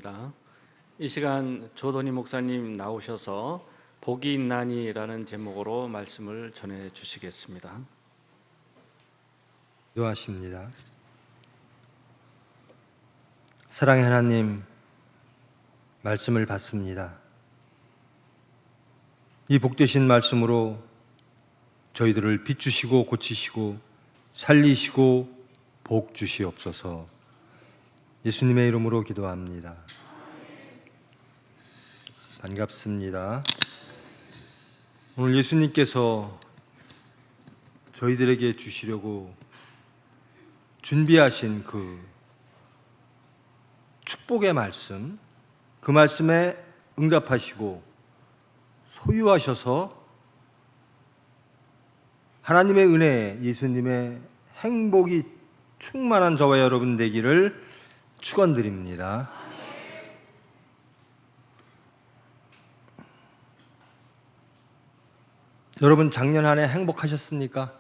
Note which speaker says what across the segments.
Speaker 1: 기도드립니다. 이 시간 조도니 목사님 나오셔서 복이 있나니라는 제목으로 말씀을 전해 주시겠습니다.
Speaker 2: 기도하십니다. 사랑의 하나님, 말씀을 받습니다. 이 복되신 말씀으로 저희들을 비추시고 고치시고 살리시고 복 주시옵소서. 예수님의 이름으로 기도합니다. 반갑습니다. 오늘 예수님께서 저희들에게 주시려고 준비하신 그 축복의 말씀, 그 말씀에 응답하시고 소유하셔서 하나님의 은혜, 예수님의 행복이 충만한 저와 여러분 되기를 축원드립니다. 여러분, 작년 한 해 행복하셨습니까?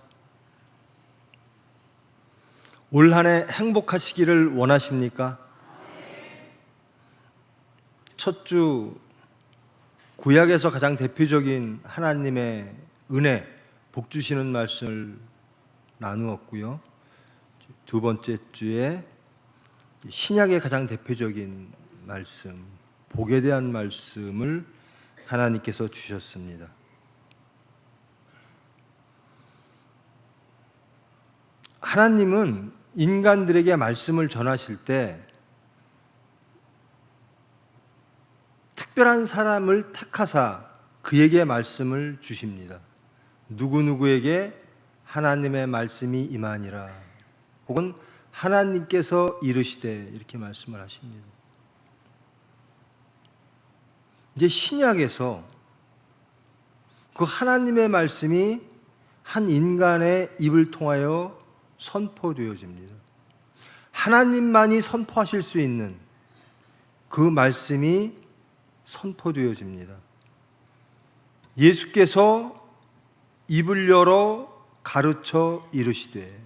Speaker 2: 올 한 해 행복하시기를 원하십니까? 첫 주 구약에서 가장 대표적인 하나님의 은혜, 복 주시는 말씀을 나누었고요. 두 번째 주에 신약의 가장 대표적인 말씀, 복에 대한 말씀을 하나님께서 주셨습니다. 하나님은 인간들에게 말씀을 전하실 때 특별한 사람을 택하사 그에게 말씀을 주십니다. 누구누구에게 하나님의 말씀이 임하니라, 혹은 하나님께서 이르시되, 이렇게 말씀을 하십니다. 이제 신약에서 그 하나님의 말씀이 한 인간의 입을 통하여 선포되어집니다. 하나님만이 선포하실 수 있는 그 말씀이 선포되어집니다. 예수께서 입을 열어 가르쳐 이르시되,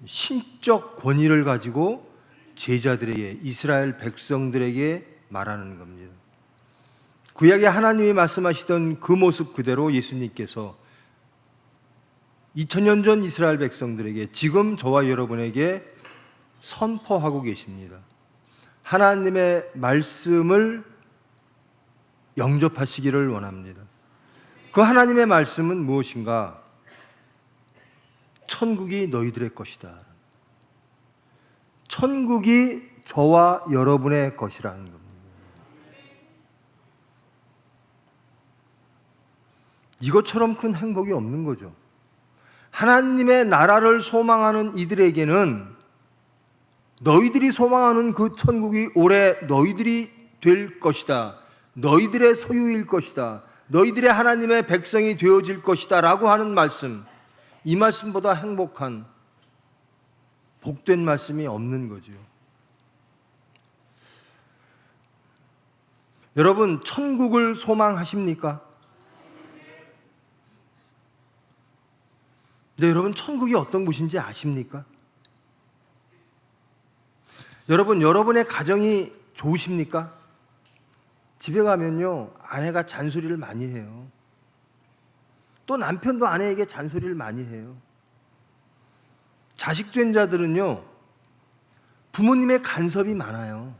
Speaker 2: 신적 권위를 가지고 제자들에게, 이스라엘 백성들에게 말하는 겁니다. 구약에 하나님이 말씀하시던 그 모습 그대로 예수님께서 2000년 전 이스라엘 백성들에게, 지금 저와 여러분에게 선포하고 계십니다. 하나님의 말씀을 영접하시기를 원합니다. 그 하나님의 말씀은 무엇인가? 천국이 너희들의 것이다. 천국이 저와 여러분의 것이라는 겁니다. 이것처럼 큰 행복이 없는 거죠. 하나님의 나라를 소망하는 이들에게는 너희들이 소망하는 그 천국이 올해 너희들이 될 것이다, 너희들의 소유일 것이다, 너희들의 하나님의 백성이 되어질 것이다 라고 하는 말씀, 이 말씀보다 행복한, 복된 말씀이 없는 거죠. 여러분, 천국을 소망하십니까? 네, 여러분, 천국이 어떤 곳인지 아십니까? 여러분, 여러분의 가정이 좋으십니까? 집에 가면요, 아내가 잔소리를 많이 해요. 또 남편도 아내에게 잔소리를 많이 해요. 자식된 자들은요, 부모님의 간섭이 많아요.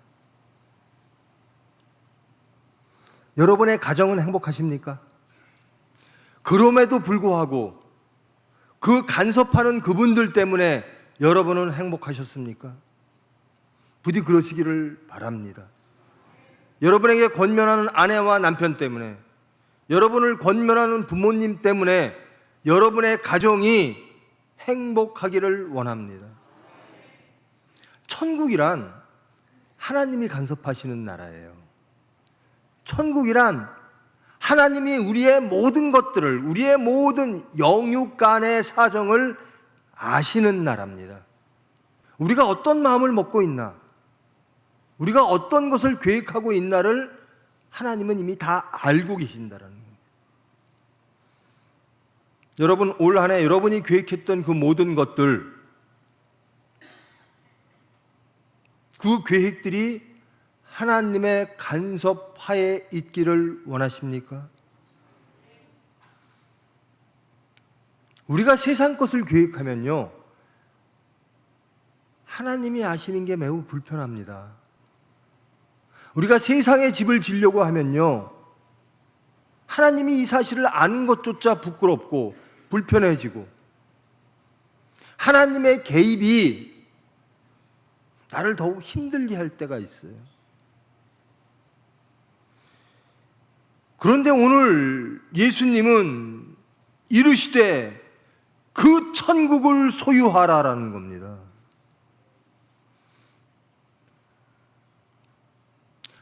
Speaker 2: 여러분의 가정은 행복하십니까? 그럼에도 불구하고 그 간섭하는 그분들 때문에 여러분은 행복하셨습니까? 부디 그러시기를 바랍니다. 여러분에게 권면하는 아내와 남편 때문에, 여러분을 권면하는 부모님 때문에 여러분의 가정이 행복하기를 원합니다. 천국이란 하나님이 간섭하시는 나라예요. 천국이란 하나님이 우리의 모든 것들을, 우리의 모든 영육 간의 사정을 아시는 나라입니다. 우리가 어떤 마음을 먹고 있나, 우리가 어떤 것을 계획하고 있나를 하나님은 이미 다 알고 계신다라는 겁니다. 여러분, 올 한 해 여러분이 계획했던 그 모든 것들, 그 계획들이 하나님의 간섭하에 있기를 원하십니까? 우리가 세상 것을 계획하면요, 하나님이 아시는 게 매우 불편합니다. 우리가 세상의 집을 지려고 하면요, 하나님이 이 사실을 아는 것조차 부끄럽고 불편해지고, 하나님의 개입이 나를 더욱 힘들게 할 때가 있어요. 그런데 오늘 예수님은 이르시되 그 천국을 소유하라라는 겁니다.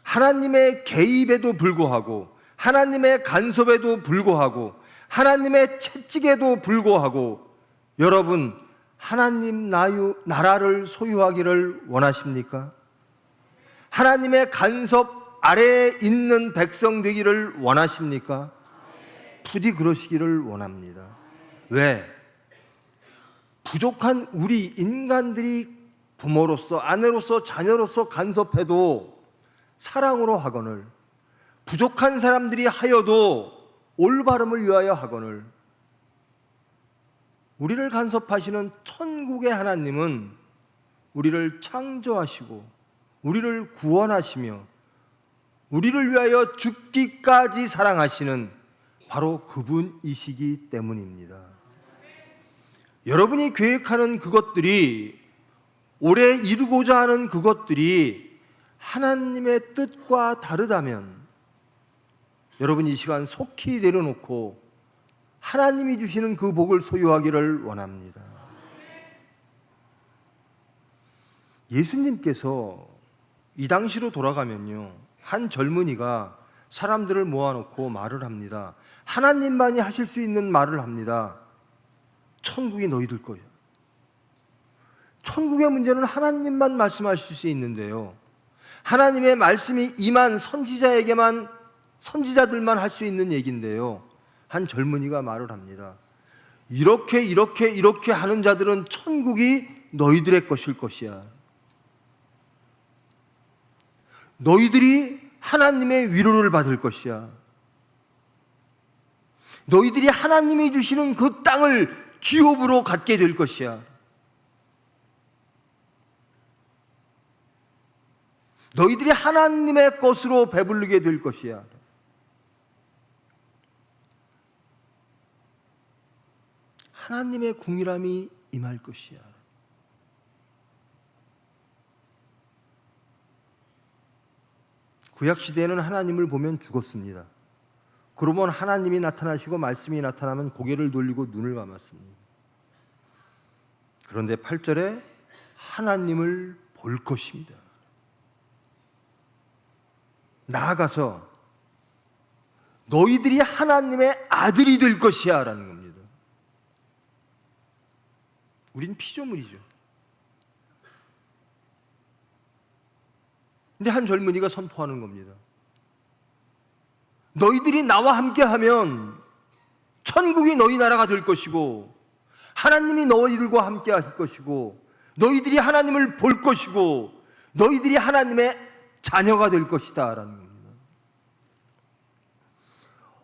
Speaker 2: 하나님의 개입에도 불구하고, 하나님의 간섭에도 불구하고, 하나님의 채찍에도 불구하고, 여러분, 하나님 나라를 소유하기를 원하십니까? 하나님의 간섭 아래에 있는 백성 되기를 원하십니까? 부디 그러시기를 원합니다. 왜? 부족한 우리 인간들이 부모로서, 아내로서, 자녀로서 간섭해도 사랑으로 하거늘, 부족한 사람들이 하여도 올바름을 위하여 하거늘, 우리를 간섭하시는 천국의 하나님은 우리를 창조하시고 우리를 구원하시며 우리를 위하여 죽기까지 사랑하시는 바로 그분이시기 때문입니다. 여러분이 계획하는 그것들이, 올해 이루고자 하는 그것들이 하나님의 뜻과 다르다면 여러분 이 시간 속히 내려놓고 하나님이 주시는 그 복을 소유하기를 원합니다. 예수님께서 이 당시로 돌아가면요, 한 젊은이가 사람들을 모아놓고 말을 합니다. 하나님만이 하실 수 있는 말을 합니다. 천국이 너희들 거예요. 천국의 문제는 하나님만 말씀하실 수 있는데요, 하나님의 말씀이 임한 선지자들만 할 수 있는 얘기인데요, 한 젊은이가 말을 합니다. 이렇게 하는 자들은 천국이 너희들의 것일 것이야. 너희들이 하나님의 위로를 받을 것이야. 너희들이 하나님이 주시는 그 땅을 기업으로 갖게 될 것이야. 너희들이 하나님의 것으로 배부르게 될 것이야. 하나님의 궁일함이 임할 것이야. 구약시대에는 하나님을 보면 죽었습니다. 그러면 하나님이 나타나시고 말씀이 나타나면 고개를 돌리고 눈을 감았습니다. 그런데 8절에 하나님을 볼 것입니다. 나아가서 너희들이 하나님의 아들이 될 것이야 라는 겁니다. 우린 피조물이죠. 근데 한 젊은이가 선포하는 겁니다. 너희들이 나와 함께하면 천국이 너희 나라가 될 것이고, 하나님이 너희들과 함께 하실 것이고, 너희들이 하나님을 볼 것이고, 너희들이 하나님의 자녀가 될 것이다 라는 겁니다.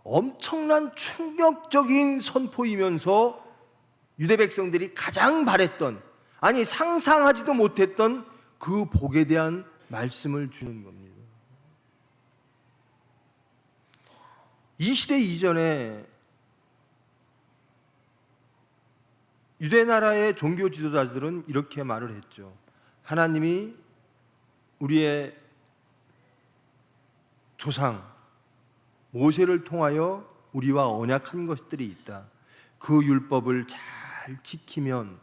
Speaker 2: 엄청난 충격적인 선포이면서 유대 백성들이 가장 바랬던, 아니 상상하지도 못했던 그 복에 대한 말씀을 주는 겁니다. 이 시대 이전에 유대 나라의 종교 지도자들은 이렇게 말을 했죠. 하나님이 우리의 조상 모세를 통하여 우리와 언약한 것들이 있다. 그 율법을 잘 지키면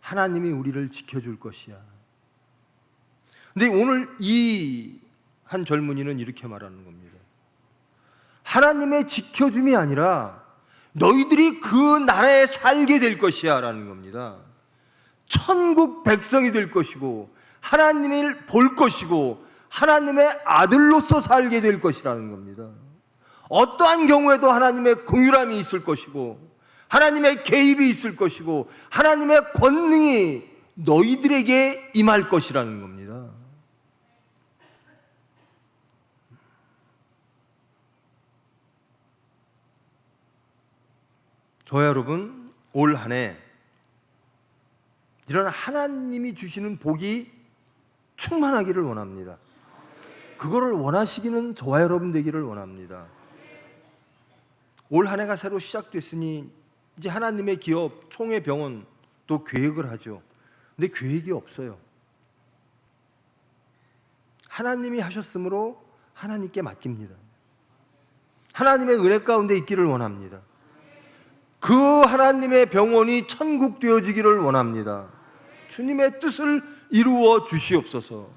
Speaker 2: 하나님이 우리를 지켜줄 것이야. 근데 오늘 이 한 젊은이는 이렇게 말하는 겁니다. 하나님의 지켜줌이 아니라 너희들이 그 나라에 살게 될 것이야 라는 겁니다. 천국 백성이 될 것이고, 하나님을 볼 것이고, 하나님의 아들로서 살게 될 것이라는 겁니다. 어떠한 경우에도 하나님의 긍휼함이 있을 것이고, 하나님의 개입이 있을 것이고, 하나님의 권능이 너희들에게 임할 것이라는 겁니다. 저와 여러분, 올 한 해 이런 하나님이 주시는 복이 충만하기를 원합니다. 그거를 원하시기는 저와 여러분 되기를 원합니다. 올 한 해가 새로 시작됐으니 이제 하나님의 기업, 총회 병원 또 계획을 하죠. 근데 계획이 없어요. 하나님이 하셨으므로 하나님께 맡깁니다. 하나님의 은혜 가운데 있기를 원합니다. 그 하나님의 병원이 천국 되어지기를 원합니다. 주님의 뜻을 이루어 주시옵소서.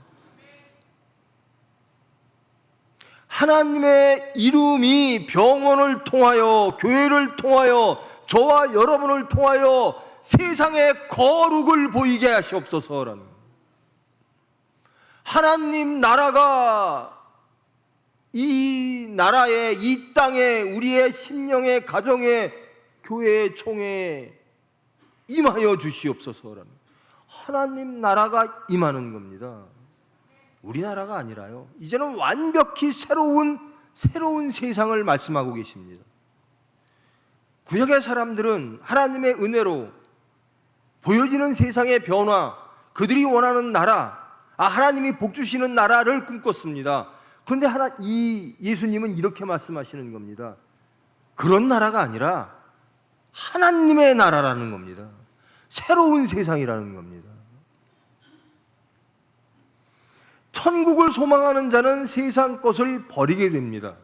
Speaker 2: 하나님의 이름이 병원을 통하여, 교회를 통하여, 저와 여러분을 통하여 세상의 거룩을 보이게 하시옵소서라는 거예요. 하나님 나라가 이 나라에, 이 땅에, 우리의 심령의 가정에, 교회의 총회에 임하여 주시옵소서라는 거예요. 하나님 나라가 임하는 겁니다. 우리나라가 아니라요. 이제는 완벽히 새로운 세상을 말씀하고 계십니다. 구약의 사람들은 하나님의 은혜로 보여지는 세상의 변화, 그들이 원하는 나라, 하나님이 복 주시는 나라를 꿈꿨습니다. 그런데 이 예수님은 이렇게 말씀하시는 겁니다. 그런 나라가 아니라 하나님의 나라라는 겁니다. 새로운 세상이라는 겁니다. 천국을 소망하는 자는 세상 것을 버리게 됩니다.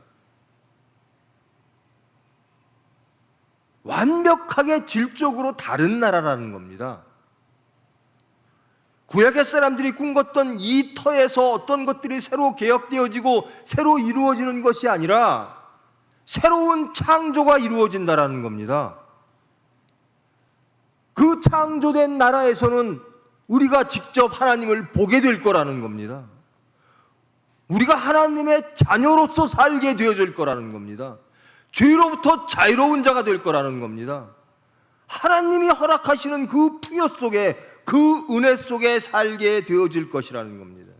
Speaker 2: 완벽하게 질적으로 다른 나라라는 겁니다. 구약의 사람들이 꿈꿨던 이 터에서 어떤 것들이 새로 개혁되어지고 새로 이루어지는 것이 아니라 새로운 창조가 이루어진다라는 겁니다. 그 창조된 나라에서는 우리가 직접 하나님을 보게 될 거라는 겁니다. 우리가 하나님의 자녀로서 살게 되어질 거라는 겁니다. 죄로부터 자유로운 자가 될 거라는 겁니다. 하나님이 허락하시는 그 풍요 속에, 그 은혜 속에 살게 되어질 것이라는 겁니다.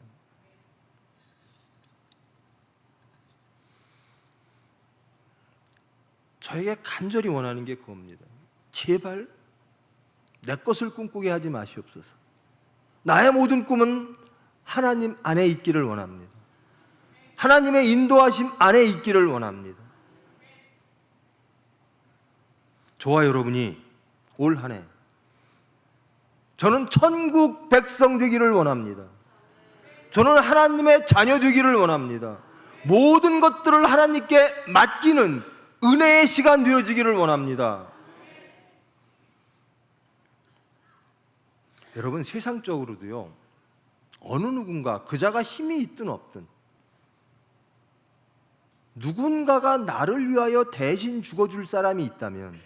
Speaker 2: 저에게 간절히 원하는 게 그겁니다. 제발 내 것을 꿈꾸게 하지 마시옵소서. 나의 모든 꿈은 하나님 안에 있기를 원합니다. 하나님의 인도하심 안에 있기를 원합니다. 저와 여러분이 올 한 해 저는 천국 백성 되기를 원합니다. 저는 하나님의 자녀 되기를 원합니다. 모든 것들을 하나님께 맡기는 은혜의 시간 되어지기를 원합니다. 여러분, 세상적으로도요, 어느 누군가 그자가 힘이 있든 없든 누군가가 나를 위하여 대신 죽어줄 사람이 있다면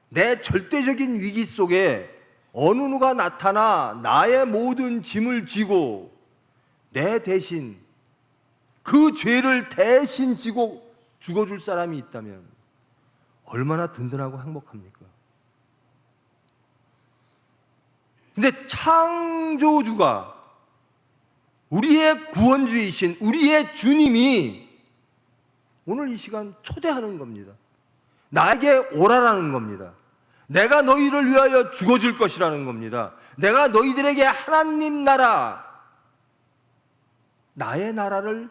Speaker 2: 내 절대적인 위기 속에 어느 누가 나타나 나의 모든 짐을 지고 내 대신 그 죄를 대신 지고 죽어줄 사람이 있다면 얼마나 든든하고 행복합니까? 근데 창조주가, 우리의 구원주이신 우리의 주님이 오늘 이 시간 초대하는 겁니다. 나에게 오라라는 겁니다. 내가 너희를 위하여 죽어줄 것이라는 겁니다. 내가 너희들에게 하나님 나라, 나의 나라를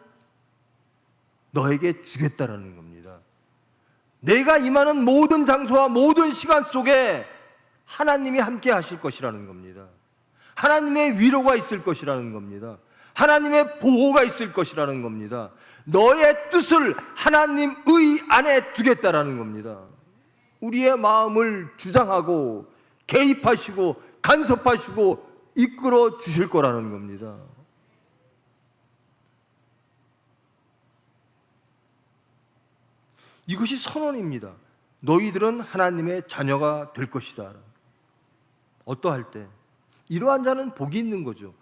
Speaker 2: 너에게 주겠다라는 겁니다. 내가 임하는 모든 장소와 모든 시간 속에 하나님이 함께 하실 것이라는 겁니다. 하나님의 위로가 있을 것이라는 겁니다. 하나님의 보호가 있을 것이라는 겁니다. 너의 뜻을 하나님의 안에 두겠다라는 겁니다. 우리의 마음을 주장하고 개입하시고 간섭하시고 이끌어 주실 거라는 겁니다. 이것이 선언입니다. 너희들은 하나님의 자녀가 될 것이다. 어떠할 때? 이러한 자는 복이 있는 거죠.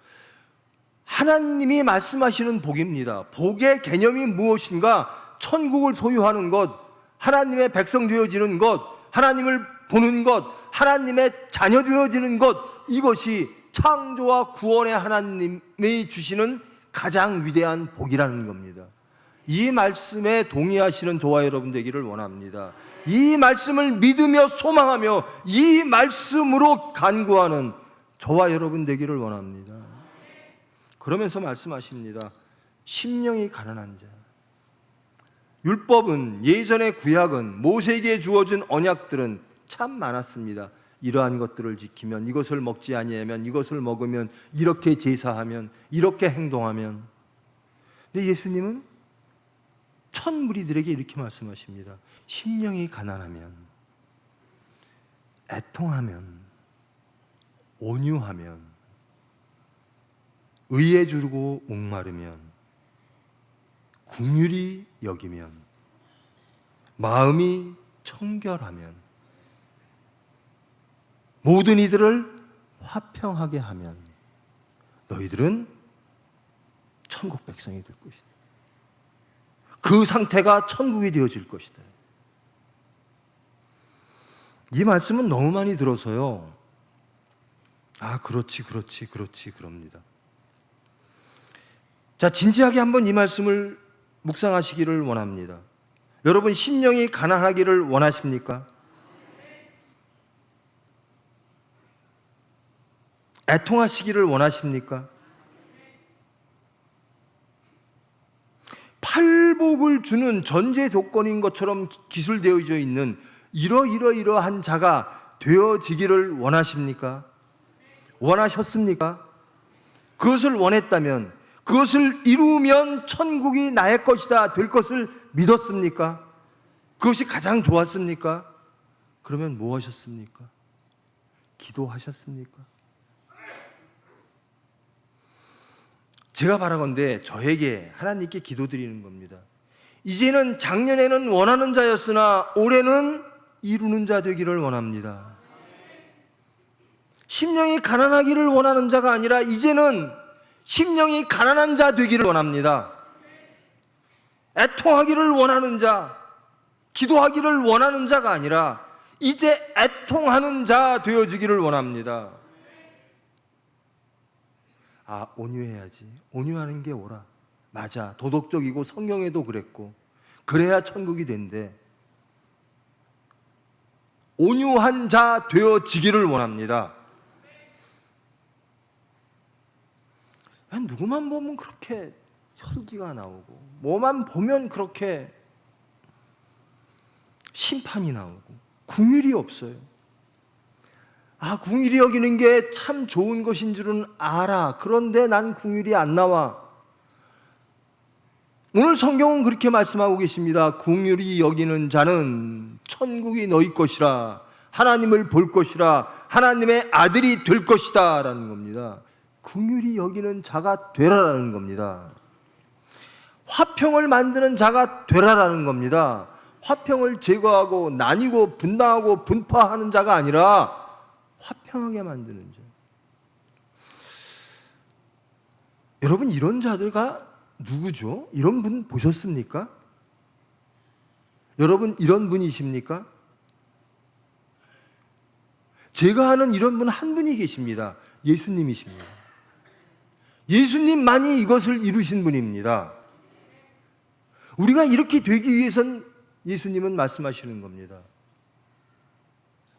Speaker 2: 하나님이 말씀하시는 복입니다. 복의 개념이 무엇인가? 천국을 소유하는 것, 하나님의 백성 되어지는 것, 하나님을 보는 것, 하나님의 자녀 되어지는 것, 이것이 창조와 구원의 하나님이 주시는 가장 위대한 복이라는 겁니다. 이 말씀에 동의하시는 저와 여러분 되기를 원합니다. 이 말씀을 믿으며 소망하며 이 말씀으로 간구하는 저와 여러분 되기를 원합니다. 그러면서 말씀하십니다. 심령이 가난한 자. 율법은, 예전의 구약은, 모세에게 주어진 언약들은 참 많았습니다. 이러한 것들을 지키면, 이것을 먹지 아니하면, 이것을 먹으면, 이렇게 제사하면, 이렇게 행동하면. 근데 예수님은 천 무리들에게 이렇게 말씀하십니다. 심령이 가난하면, 애통하면, 온유하면, 의에 주르고 목마르면, 긍휼히 여기면, 마음이 청결하면, 모든 이들을 화평하게 하면 너희들은 천국 백성이 될 것이다. 그 상태가 천국이 되어질 것이다. 이 말씀은 너무 많이 들어서요. 아, 그렇지 그럽니다. 자, 진지하게 한번 이 말씀을 묵상하시기를 원합니다. 여러분, 심령이 가난하기를 원하십니까? 애통하시기를 원하십니까? 팔복을 주는 전제 조건인 것처럼 기술되어져 있는 이러한 자가 되어지기를 원하십니까? 원하셨습니까? 그것을 원했다면, 그것을 이루면 천국이 나의 것이다 될 것을 믿었습니까? 그것이 가장 좋았습니까? 그러면 뭐 하셨습니까? 기도하셨습니까? 제가 바라건대 저에게 하나님께 기도드리는 겁니다. 이제는 작년에는 원하는 자였으나 올해는 이루는 자 되기를 원합니다. 심령이 가난하기를 원하는 자가 아니라 이제는 심령이 가난한 자 되기를 원합니다. 애통하기를 원하는 자, 기도하기를 원하는 자가 아니라 이제 애통하는 자 되어지기를 원합니다. 아, 온유해야지. 온유하는 게 옳아. 맞아. 도덕적이고 성경에도 그랬고 그래야 천국이 된대. 온유한 자 되어지기를 원합니다. 누구만 보면 그렇게 혈기가 나오고 뭐만 보면 그렇게 심판이 나오고 긍휼이 없어요. 아, 긍휼히 여기는 게 참 좋은 것인 줄은 알아. 그런데 난 긍휼이 안 나와. 오늘 성경은 그렇게 말씀하고 계십니다. 긍휼히 여기는 자는 천국이 너희 것이라, 하나님을 볼 것이라, 하나님의 아들이 될 것이다 라는 겁니다. 긍휼히 여기는 자가 되라라는 겁니다. 화평을 만드는 자가 되라라는 겁니다. 화평을 제거하고 나뉘고 분당하고 분파하는 자가 아니라 화평하게 만드는 자. 여러분, 이런 자들가 누구죠? 이런 분 보셨습니까? 여러분, 이런 분이십니까? 제가 아는 이런 분 한 분이 계십니다. 예수님이십니다. 예수님만이 이것을 이루신 분입니다. 우리가 이렇게 되기 위해선 예수님은 말씀하시는 겁니다.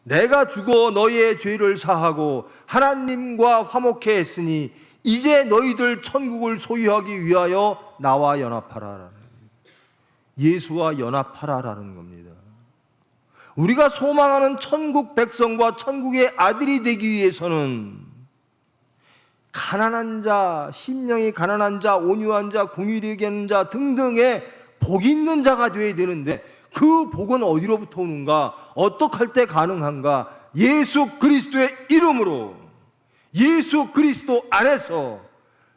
Speaker 2: 내가 죽어 너희의 죄를 사하고 하나님과 화목해 했으니 이제 너희들 천국을 소유하기 위하여 나와 연합하라. 예수와 연합하라라는 겁니다. 우리가 소망하는 천국 백성과 천국의 아들이 되기 위해서는 가난한 자, 심령이 가난한 자, 온유한 자, 긍휼히 여기는 자 등등의 복 있는 자가 되어야 되는데 그 복은 어디로부터 오는가? 어떻게 할 때 가능한가? 예수 그리스도의 이름으로, 예수 그리스도 안에서,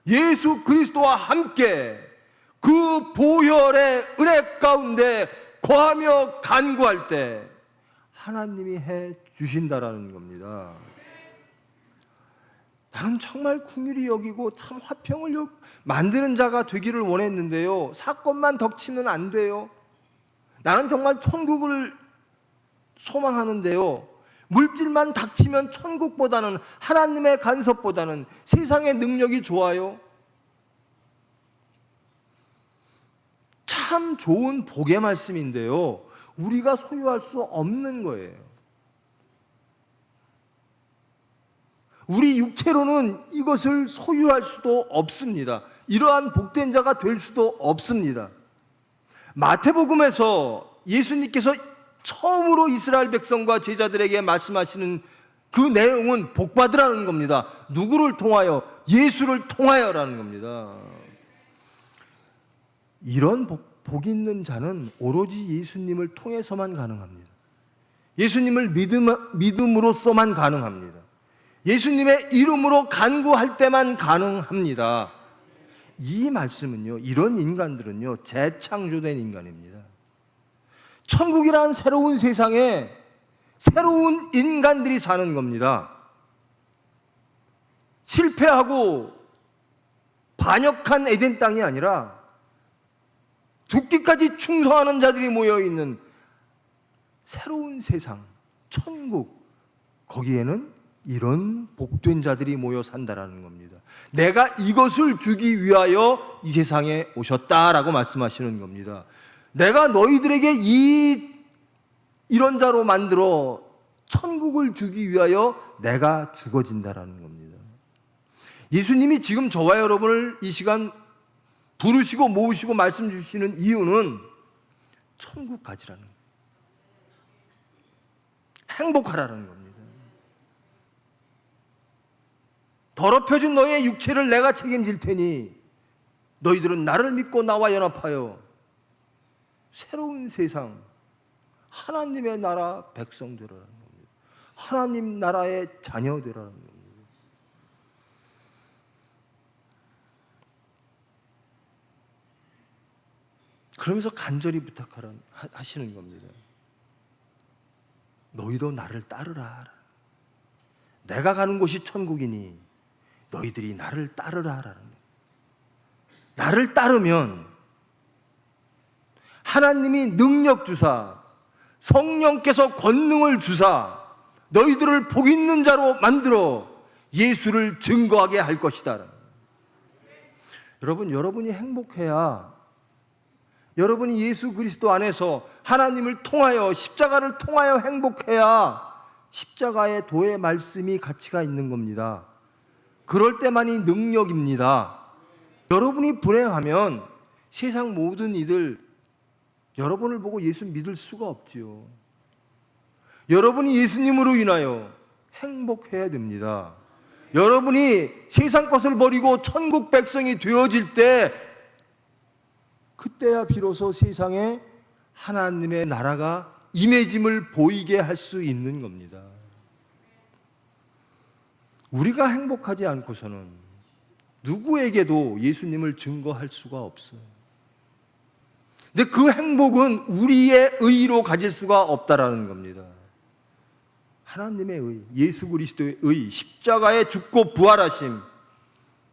Speaker 2: 예수 그리스도와 함께 그 보혈의 은혜 가운데 거하며 간구할 때 하나님이 해 주신다라는 겁니다. 나는 정말 긍휼히 여기고 참 화평을 만드는 자가 되기를 원했는데요. 사건만 덮치면 안 돼요. 나는 정말 천국을 소망하는데요. 물질만 닥치면 천국보다는, 하나님의 간섭보다는 세상의 능력이 좋아요. 참 참 좋은 복의 말씀인데요, 우리가 소유할 수 없는 거예요. 우리 육체로는 이것을 소유할 수도 없습니다. 이러한 복된 자가 될 수도 없습니다. 마태복음에서 예수님께서 처음으로 이스라엘 백성과 제자들에게 말씀하시는 그 내용은 복 받으라는 겁니다. 누구를 통하여? 예수를 통하여라는 겁니다. 이런 복 있는 자는 오로지 예수님을 통해서만 가능합니다. 예수님을 믿음으로써만 가능합니다. 예수님의 이름으로 간구할 때만 가능합니다. 이 말씀은요, 이런 인간들은요, 재창조된 인간입니다. 천국이란 새로운 세상에 새로운 인간들이 사는 겁니다. 실패하고 반역한 에덴 땅이 아니라 죽기까지 충성하는 자들이 모여있는 새로운 세상, 천국, 거기에는 이런 복된 자들이 모여 산다라는 겁니다. 내가 이것을 주기 위하여 이 세상에 오셨다라고 말씀하시는 겁니다. 내가 너희들에게 이런 자로 만들어 천국을 주기 위하여 내가 죽어진다라는 겁니다. 예수님이 지금 저와 여러분을 이 시간 부르시고 모으시고 말씀 주시는 이유는 천국 가지라는 거예요. 행복하라는 겁니다. 더럽혀진 너의 육체를 내가 책임질 테니 너희들은 나를 믿고 나와 연합하여 새로운 세상, 하나님의 나라 백성 되라는 겁니다. 하나님 나라의 자녀 되라는 겁니다. 그러면서 간절히 하시는 겁니다. 너희도 나를 따르라. 내가 가는 곳이 천국이니 너희들이 나를 따르라라는 거예요. 나를 따르면 하나님이 능력 주사, 성령께서 권능을 주사 너희들을 복 있는 자로 만들어 예수를 증거하게 할 것이다. 여러분이 행복해야, 여러분이 예수 그리스도 안에서 하나님을 통하여, 십자가를 통하여 행복해야 십자가의 도의 말씀이 가치가 있는 겁니다. 그럴 때만이 능력입니다. 여러분이 불행하면 세상 모든 이들 여러분을 보고 예수 믿을 수가 없지요. 여러분이 예수님으로 인하여 행복해야 됩니다. 여러분이 세상 것을 버리고 천국 백성이 되어질 때, 그때야 비로소 세상에 하나님의 나라가 임해짐을 보이게 할 수 있는 겁니다. 우리가 행복하지 않고서는 누구에게도 예수님을 증거할 수가 없어요. 근데 그 행복은 우리의 의로 가질 수가 없다라는 겁니다. 하나님의 의, 예수 그리스도의 의, 십자가에 죽고 부활하심,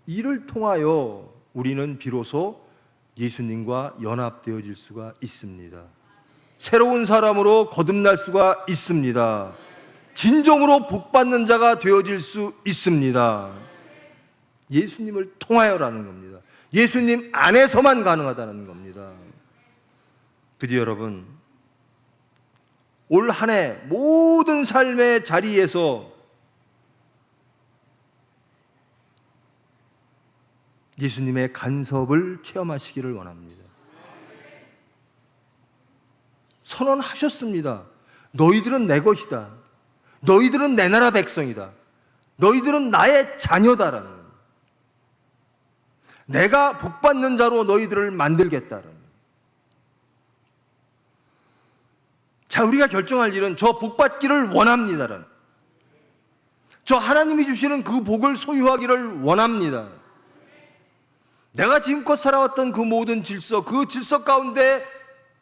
Speaker 2: 이를 통하여 우리는 비로소 예수님과 연합되어질 수가 있습니다. 새로운 사람으로 거듭날 수가 있습니다. 진정으로 복받는 자가 되어질 수 있습니다. 예수님을 통하여라는 겁니다. 예수님 안에서만 가능하다는 겁니다. 부디 여러분, 올 한 해 모든 삶의 자리에서 예수님의 간섭을 체험하시기를 원합니다. 선언하셨습니다. 너희들은 내 것이다. 너희들은 내 나라 백성이다. 너희들은 나의 자녀다라는 겁니다. 내가 복받는 자로 너희들을 만들겠다라는 겁니다. 자, 우리가 결정할 일은 저 복받기를 원합니다라는, 저 하나님이 주시는 그 복을 소유하기를 원합니다. 내가 지금껏 살아왔던 그 모든 질서, 그 질서 가운데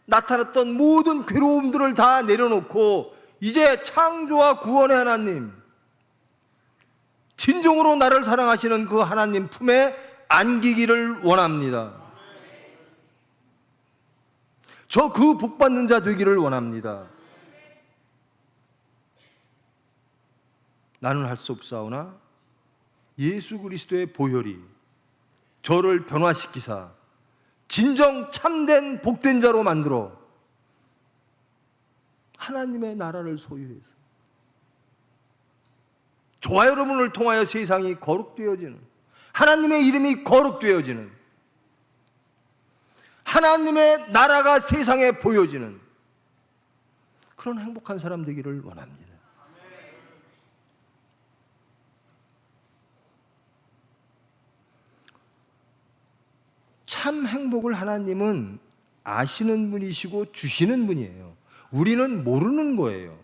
Speaker 2: 나타났던 모든 괴로움들을 다 내려놓고 이제 창조와 구원의 하나님, 진정으로 나를 사랑하시는 그 하나님 품에 안기기를 원합니다. 저 그 복받는 자 되기를 원합니다. 나는 할 수 없사오나 예수 그리스도의 보혈이 저를 변화시키사 진정 참된 복된 자로 만들어 하나님의 나라를 소유해서 저와 여러분을 통하여 세상이 거룩되어지는, 하나님의 이름이 거룩되어지는, 하나님의 나라가 세상에 보여지는 그런 행복한 사람 되기를 원합니다. 참 행복을 하나님은 아시는 분이시고 주시는 분이에요. 우리는 모르는 거예요.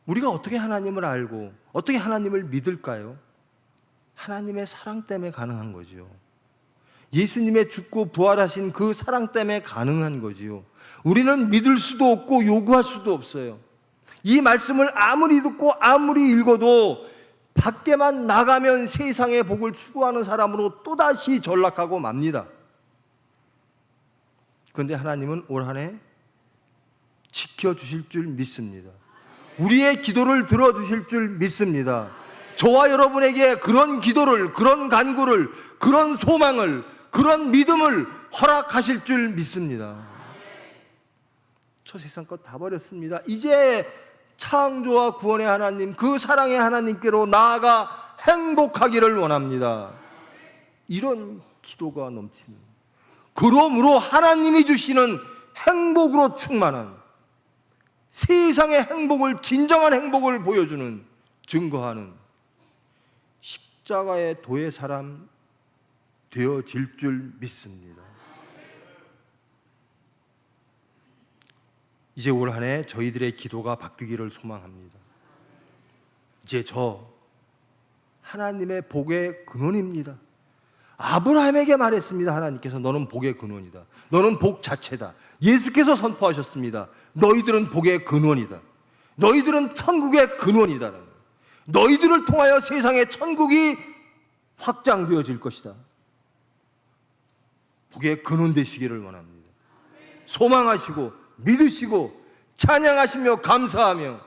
Speaker 2: 우리가 어떻게 하나님을 알고 어떻게 하나님을 믿을까요? 하나님의 사랑 때문에 가능한 거지요. 예수님의 죽고 부활하신 그 사랑 때문에 가능한 거지요. 우리는 믿을 수도 없고 요구할 수도 없어요. 이 말씀을 아무리 듣고 아무리 읽어도 밖에만 나가면 세상의 복을 추구하는 사람으로 또다시 전락하고 맙니다. 그런데 하나님은 올 한 해 지켜주실 줄 믿습니다. 우리의 기도를 들어주실 줄 믿습니다. 저와 여러분에게 그런 기도를, 그런 간구를, 그런 소망을, 그런 믿음을 허락하실 줄 믿습니다. 저 세상 것 다 버렸습니다. 이제 창조와 구원의 하나님, 그 사랑의 하나님께로 나아가 행복하기를 원합니다. 이런 기도가 넘치는, 그러므로 하나님이 주시는 행복으로 충만한, 세상의 행복을, 진정한 행복을 보여주는, 증거하는 십자가의 도의 사람 되어질 줄 믿습니다. 이제 올 한 해 저희들의 기도가 바뀌기를 소망합니다. 이제 저 하나님의 복의 근원입니다. 아브라함에게 말했습니다. 하나님께서 너는 복의 근원이다. 너는 복 자체다. 예수께서 선포하셨습니다. 너희들은 복의 근원이다. 너희들은 천국의 근원이다. 너희들을 통하여 세상의 천국이 확장되어질 것이다. 복의 근원 되시기를 원합니다. 소망하시고 믿으시고 찬양하시며 감사하며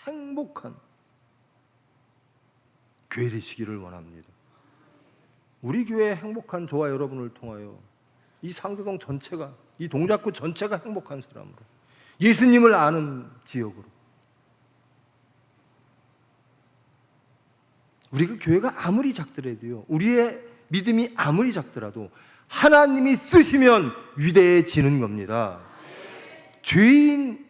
Speaker 2: 행복한 교회 되시기를 원합니다. 우리 교회의 행복한 저와 여러분을 통하여 이 상도동 전체가, 이 동작구 전체가 행복한 사람으로, 예수님을 아는 지역으로, 우리가 교회가 아무리 작더라도요, 우리의 믿음이 아무리 작더라도 하나님이 쓰시면 위대해지는 겁니다. 죄인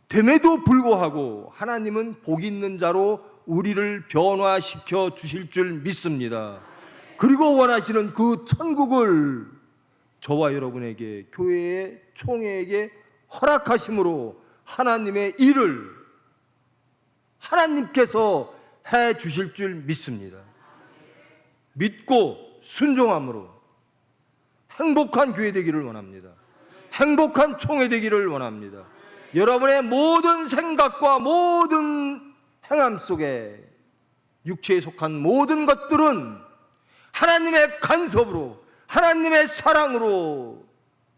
Speaker 2: 됨에도 불구하고 하나님은 복 있는 자로 우리를 변화시켜 주실 줄 믿습니다. 그리고 원하시는 그 천국을 저와 여러분에게, 교회의 총회에게 허락하심으로 하나님의 일을 하나님께서 해 주실 줄 믿습니다. 믿고 순종함으로 행복한 교회 되기를 원합니다. 행복한 총회 되기를 원합니다. 여러분의 모든 생각과 모든 행함 속에 육체에 속한 모든 것들은 하나님의 간섭으로, 하나님의 사랑으로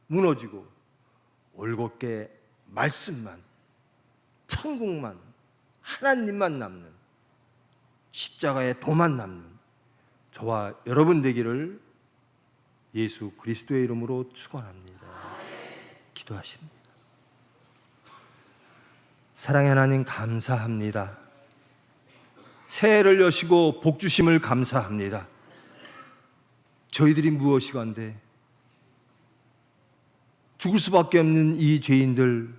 Speaker 2: 무너지고 올곧게 말씀만, 천국만, 하나님만 남는, 십자가의 도만 남는 저와 여러분 되기를 예수 그리스도의 이름으로 축원합니다. 기도하십니다. 사랑의 하나님 감사합니다. 새해를 여시고 복 주심을 감사합니다. 저희들이 무엇이건데 죽을 수밖에 없는 이 죄인들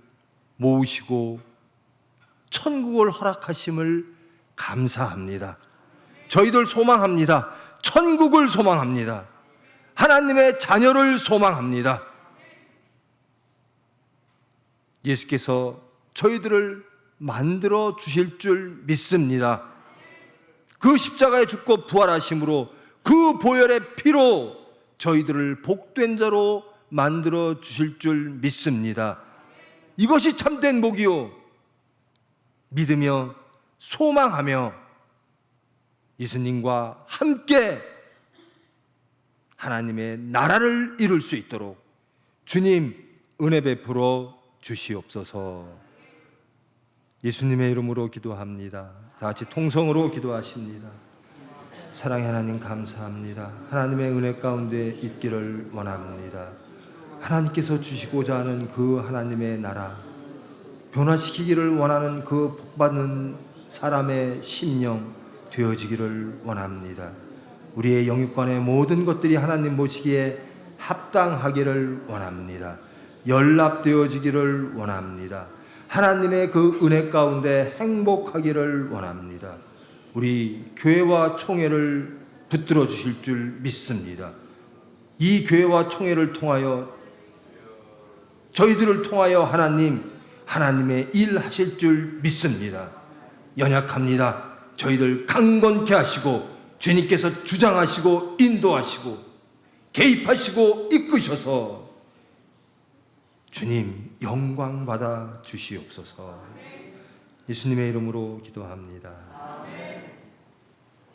Speaker 2: 모으시고 천국을 허락하심을 감사합니다. 저희들 소망합니다. 천국을 소망합니다. 하나님의 자녀를 소망합니다. 예수께서 저희들을 만들어 주실 줄 믿습니다. 그 십자가에 죽고 부활하심으로 그 보혈의 피로 저희들을 복된 자로 만들어 주실 줄 믿습니다. 이것이 참된 복이요, 믿으며 소망하며 예수님과 함께 하나님의 나라를 이룰 수 있도록 주님 은혜 베풀어 주시옵소서. 예수님의 이름으로 기도합니다. 다 같이 통성으로 기도하십니다. 사랑의 하나님 감사합니다. 하나님의 은혜 가운데 있기를 원합니다. 하나님께서 주시고자 하는 그 하나님의 나라, 변화시키기를 원하는 그 복받는 사람의 심령 되어지기를 원합니다. 우리의 영육간의 모든 것들이 하나님 보시기에 합당하기를 원합니다. 연락되어지기를 원합니다. 하나님의 그 은혜 가운데 행복하기를 원합니다. 우리 교회와 총회를 붙들어 주실 줄 믿습니다. 이 교회와 총회를 통하여 저희들을 통하여 하나님의 일 하실 줄 믿습니다. 연약합니다. 저희들 강건케 하시고 주님께서 주장하시고 인도하시고 개입하시고 이끄셔서 주님 영광 받아 주시옵소서. 예수님의 이름으로 기도합니다.